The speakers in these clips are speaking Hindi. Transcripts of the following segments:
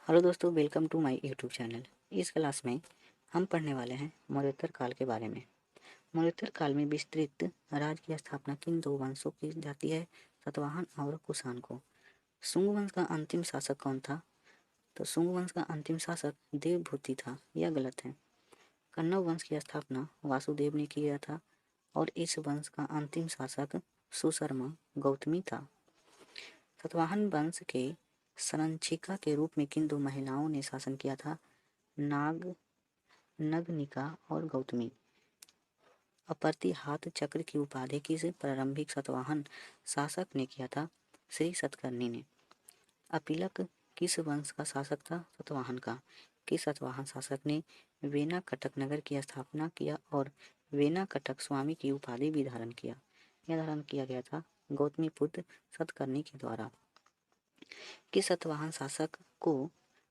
हेलो दोस्तों, welcome to my YouTube channel. इस क्लास में हम पढ़ने वाले हैं मौर्योत्तर काल के बारे में। मौर्योत्तर काल में विस्तृत राज्य की स्थापना किन दो वंशों की जाती है, सातवाहन और कुषाण को। शुंग वंश का अंतिम शासक कौन था? तो शुंग वंश का अंतिम शासक देवभूति था। यह गलत है। कण्व वंश की स्थापना वासुदेव ने किया था और इस वंश का अंतिम शासक सुशर्मा गौतमी था। सातवाहन वंश के संरक्षिका के रूप में किन दो महिलाओं ने शासन किया था? नगनिका और गौतमी। अप्रतिहात चक्र की उपाधि किस प्रारंभिक सातवाहन शासक ने किया था? श्री सतकर्णी ने। अपिलक किस वंश का शासक था? सातवाहन का। किस सातवाहन शासक ने वेना कटक नगर की स्थापना किया और वेना कटक स्वामी की उपाधि भी धारण किया? यह धारण किया गया था गौतमी पुत्र सतकर्णी के द्वारा। किस सातवाहन शासक को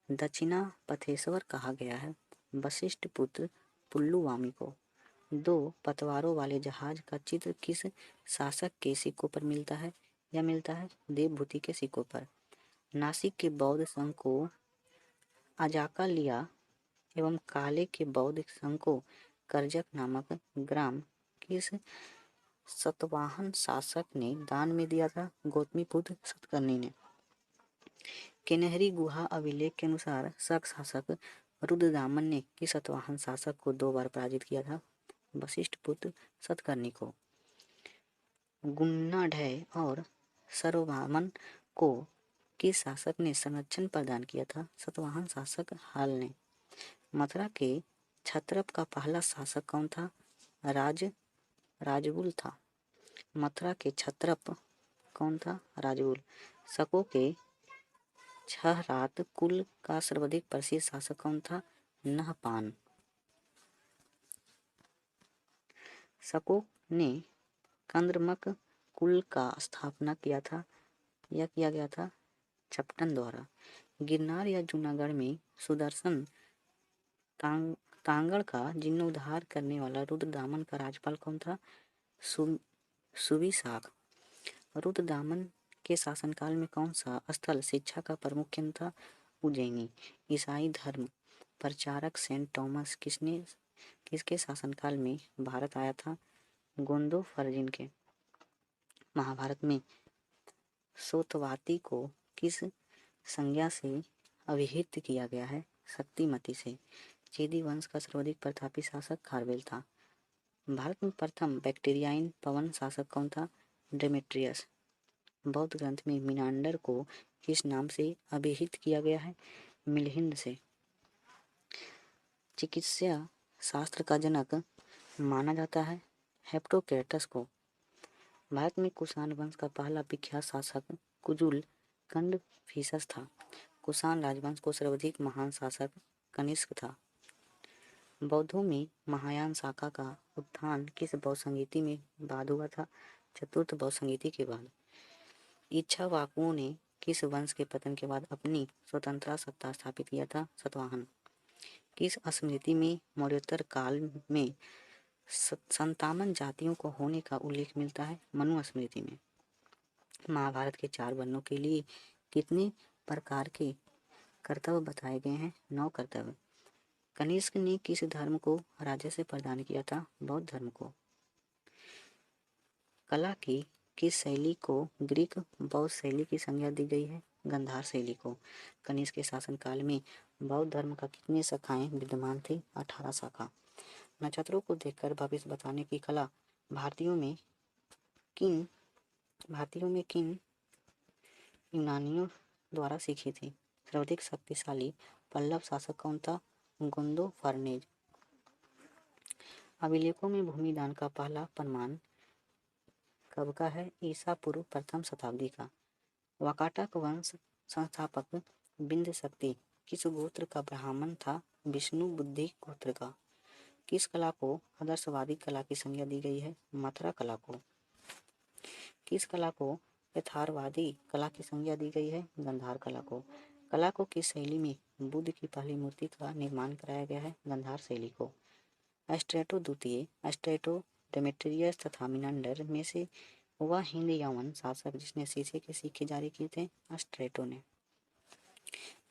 दक्षिणा पथेश्वर कहा गया है? वशिष्ठ पुत्र पुल्लुवामी को। दो पतवारों वाले जहाज का चित्र किस शासक के सिक्कों पर मिलता है? यह मिलता है देवभूति के सिक्कों पर। नासिक के बौद्ध संघ को अजाका लिया एवं काले के बौद्ध संघ को करजक नामक ग्राम किस सतवाहन शासक ने दान में दिया था? गौतमी पुत्र सतकर्णी ने। किन्हरी गुहा अभिलेख के अनुसार शक शासक रुद्रदामन ने किस सातवाहन शासक को 2 बार पराजित किया था? वशिष्ठ पुत्र सतकर्णी को। गुन्नाढ्य और सर्ववामन को किस शासक ने संरक्षण प्रदान किया था? सातवाहन शासक हाल ने। मथुरा के क्षत्रप का पहला शासक कौन था? राजबुल था। मथुरा के क्षत्रप कौन था? राजबुल। शकों के 6 रात कुल का सर्वाधिक प्रसिद्ध शासक कौन था? नहपान। शकों ने कंद्रमक कुल का स्थापना किया था। यह किया गया था चपटन द्वारा। गिरनार या जूनागढ़ में सुदर्शन तांगड़ का जीर्णोद्धार करने वाला रुद्रदामन का राज्यपाल कौन था? सुविशाख। रुद्रदामन के शासनकाल में कौन सा स्थल शिक्षा का प्रमुख केंद्र था? उज्जैनी। ईसाई धर्म प्रचारक सेंट थॉमस किसके शासनकाल में भारत आया था? गोंदोफर्जिन के। महाभारत में सोतवाती को किस संज्ञा से अभिहित किया गया है? शक्तिमती से। चेदी वंश का सर्वाधिक प्रतापी शासक खारवेल था। भारत में प्रथम बैक्टीरियाइन पवन शासक कौन था? डेमेट्रियस। बौद्ध ग्रंथ में मिनांडर को किस नाम से अभिहित किया गया है? मिलिंद से। चिकित्सा शास्त्र का जनक माना जाता है हिप्पोक्रेटस को। भारत में कुषाण वंश का पहला विख्यात शासक कुजुल कंडफिसस था। कुषाण राजवंश को सर्वाधिक महान शासक कनिष्क था। बौद्धों में महायान शाखा का उत्थान किस बौद्ध संगीति में बाद हुआ था? चतुर्थ बौद्ध संगीति के बाद। इक्ष्वाकुओं ने किस वंश के पतन के बाद अपनी स्वतंत्रता सत्ता स्थापित किया था? सातवाहन। किस स्मृति में मौर्योत्तर काल में 57 जातियों को होने का उल्लेख मिलता है? मनु स्मृति में। महाभारत के 4 वर्णों के लिए कितने प्रकार के कर्तव्य बताए गए हैं? 9 कर्तव्य। कनिष्क ने किस धर्म को राजस्व प्रदान किया था? बौद्ध धर्म को। कला की किस शैली को ग्रीक बौद्ध शैली की संज्ञा दी गई है? गंधार शैली को। कनिष्क के शासनकाल में बौद्ध धर्म का कितनी शाखाएं विद्यमान थी? 18 शाखा। नक्षत्रों को देखकर भविष्य बताने की कला भारतीयों में किन यूनानियों द्वारा सीखी थी? सर्वाधिक शक्तिशाली पल्लव शासक कौन था? गोंदोफर्नेज। अभिलेखों में भूमिदान का पहला प्रमाण कब का है? ईसा पूर्व प्रथम शताब्दी का। वाकाटक वंश संस्थापक बिंद शक्ति किस गोत्र का ब्राह्मण था? विष्णु बुद्धि गोत्र का। किस कला को आदर्शवादी कला की संज्ञा दी गई है? मथुरा कला को। किस कला को यथार्थवादी कला की संज्ञा दी गई है? गंधार कला को। कला को किस शैली में बुद्ध की पहली मूर्ति का निर्माण कराया गया है? गंधार शैली को। स्ट्रेटो द्वितीय, स्ट्रेटो डेमेट्रियस तथा मिनांडर में से वह हिंद यवन शासक जिसने शीशे के सिक्के जारी किए थे? स्ट्रेटो ने।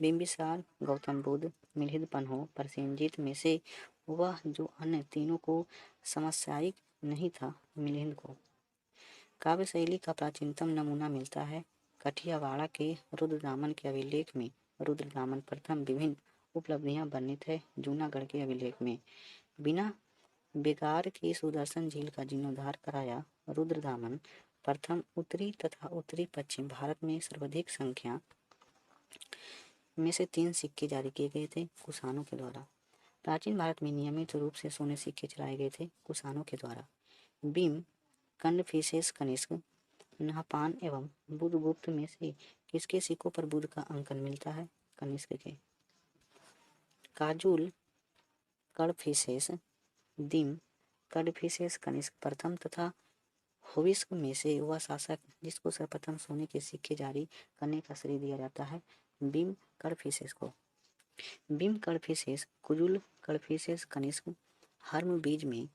बिंबिसार, गौतम बुद्ध, मिलिंद प्रसेनजीत में से वह जो अन्य तीनों को समसामयिक नहीं था, मिलिंद को काव्य शैली का प्राचीनतम नमूना मिलता है कठियावाड़ के रुद्रदामन के अभिलेख में। रुद्रदामन प्रथम विभिन्न उपलब्धियां वर्णित है जूनागढ़ के अभिलेख में। बिना बेगार के सुदर्शन झील का जीर्णोद्धार कराया रुद्रदामन प्रथम उत्तरी तथा उत्तरी पश्चिम भारत में सर्वाधिक संख्या में से 3 सिक्के जारी किए गए थे कुषाणों के द्वारा। प्राचीन भारत में नियमित रूप से सोने सिक्के चलाए गए थे कुषाणों के द्वारा। भीम, कन्फ्यूशियस, कनिष्क, नहपान एवं बुद्धगुप्त में से किसके सिक्कों पर बुद्ध का अंकन मिलता है? कनिष्क के। काजूल, कड़फिशेस, दिम, कड़फिशेस, कनिष्क प्रथम तथा होविस्क में से वह शासक जिसको सर्वप्रथम सोने के सिक्के जारी करने का श्रेय दिया जाता है भीम कड़फिशेस को। भीम कड़फिशेस, कुजुल कड़फिशेस, कनिष्क, हर्म बीज में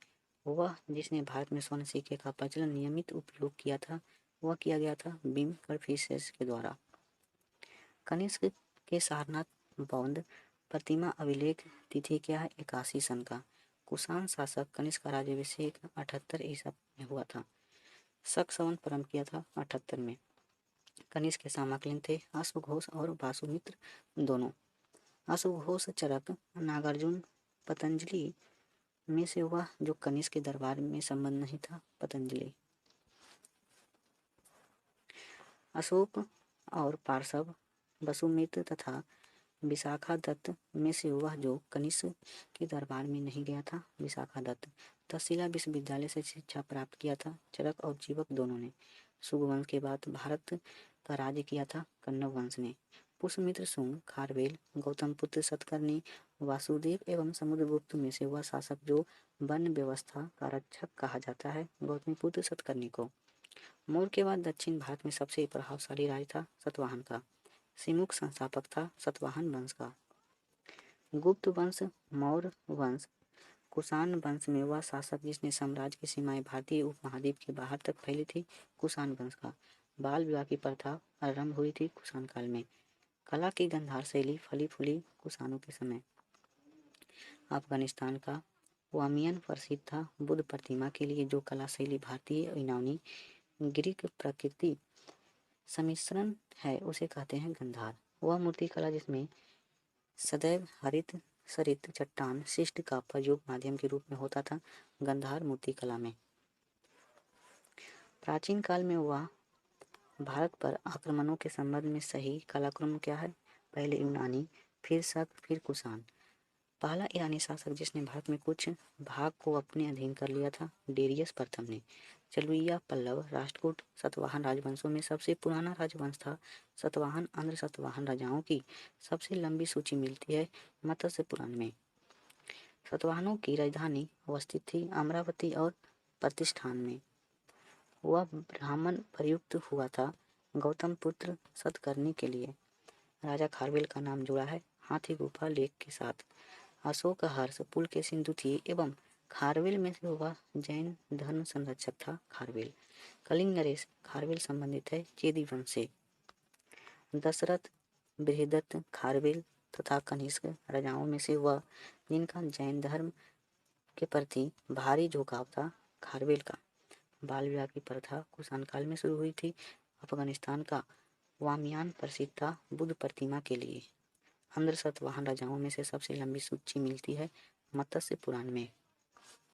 वह जिसने भारत में स्वर्ण सिक्के का प्रचलन नियमित उपयोग किया था वह किया गया था भीम कड़फिशेस के द्वारा। कनिष्क के सारनाथ बौद्ध प्रतिमा अभिलेख तिथि क्या है? 81 सन का। कुषाण शासक कनिष्क का राज्याभिषेक 78 ईसा में हुआ था। शक संवत प्रारंभ किया था 78 में। कनिष्क के समकालीन थे अश्वघोष और वासुमित्र दोनों। अश्वघोष चरक, नागार्जुन, पतंजलि में से हुआ जो कनिष्क के दरबार में संबंध नहीं था पतंजलि। अशोक और पार्श्व, वसुमित्र तथा विशाखा दत्त में से हुआ जो कनिष्क के दरबार में नहीं गया था विशाखा दत्त। तक्षशिला विश्वविद्यालय से शिक्षा प्राप्त किया था चरक और जीवक दोनों ने। सुगवंश के बाद भारत का राज्य किया था कण्व वंश ने। पुष्यमित्र शुंग, खारवेल, गौतमपुत्र सतकर्णी, वासुदेव एवं समुद्रगुप्त में से हुआ शासक जो वन व्यवस्था का रक्षक कहा जाता है गौतमीपुत्र सतकर्णी को। मौर्य के बाद दक्षिण भारत में सबसे प्रभावशाली राज्य था सतवाहन का। सिमुख संस्थापक था सतवाहन वंश का। गुप्त वंश, मौर्य वंश, कुषाण वंश में वह शासक जिसने साम्राज्य की सीमाएं भारतीय उपमहाद्वीप के बाहर तक फैली थी कुषाण वंश का। बाल विवाह की प्रथा आरंभ हुई थी कुषाण काल में। कला की गंधार शैली फली फूली कुषाणों के समय। अफगानिस्तान का वामियन प्रसिद्ध था बुद्ध प्रतिमा के लिए जो कला शैली भारतीय यूनानी ग्रीक प्रकृति सम्मिश्रण है उसे कहते हैं गंधार। वह मूर्ति कला जिसमें सदैव हरित सरित चट्टान शिष्ट का प्रयोग माध्यम के रूप में होता था गंधार मूर्ति कला में। प्राचीन काल में हुआ भारत पर आक्रमणों के संबंध में सही कालक्रम क्या है? पहले यूनानी, फिर शक, फिर कुषाण। पहला ईरानी शासक जिसने भारत में कुछ भाग को अपने अधीन कर लिया था डेरियस प्रथम ने। चलुइया, पल्लव, राष्ट्रकूट, सतवाहन राजवंशों में सबसे पुराना राजवंश था सतवाहन। आंध्र सतवाहन राजाओं की सबसे लंबी सूची मिलती है मत्स्य पुराण में। सतवाहनों की राजधानी अवस्थित थी अमरावती और प्रतिष्ठान में। वह ब्राह्मण प्रयुक्त हुआ था गौतम पुत्र सतकर्णी के लिए। राजा खारवेल का नाम जुड़ा है हाथी गुफा लेख के साथ। अशोक हर्ष पुलकेशिन द्वितीय एवं खारवेल में से हुआ जैन धर्म संरक्षक था खारवेल। कलिंग नरेश खारवेल संबंधित है चेदी वंश से। दशरथ, बृहदत्त, खारवेल तथा कनिष्क राजाओं में से वह जिनका जैन धर्म के प्रति भारी झुकाव था खारवेल का। बाल विवाह की प्रथा कुषाण काल में शुरू हुई थी। अफगानिस्तान का वामियान प्रसिद्ध था बुद्ध प्रतिमा के लिए। आंध्र सतवाहन राजाओं में से सबसे लंबी सूची मिलती है मत्स्य पुराण में।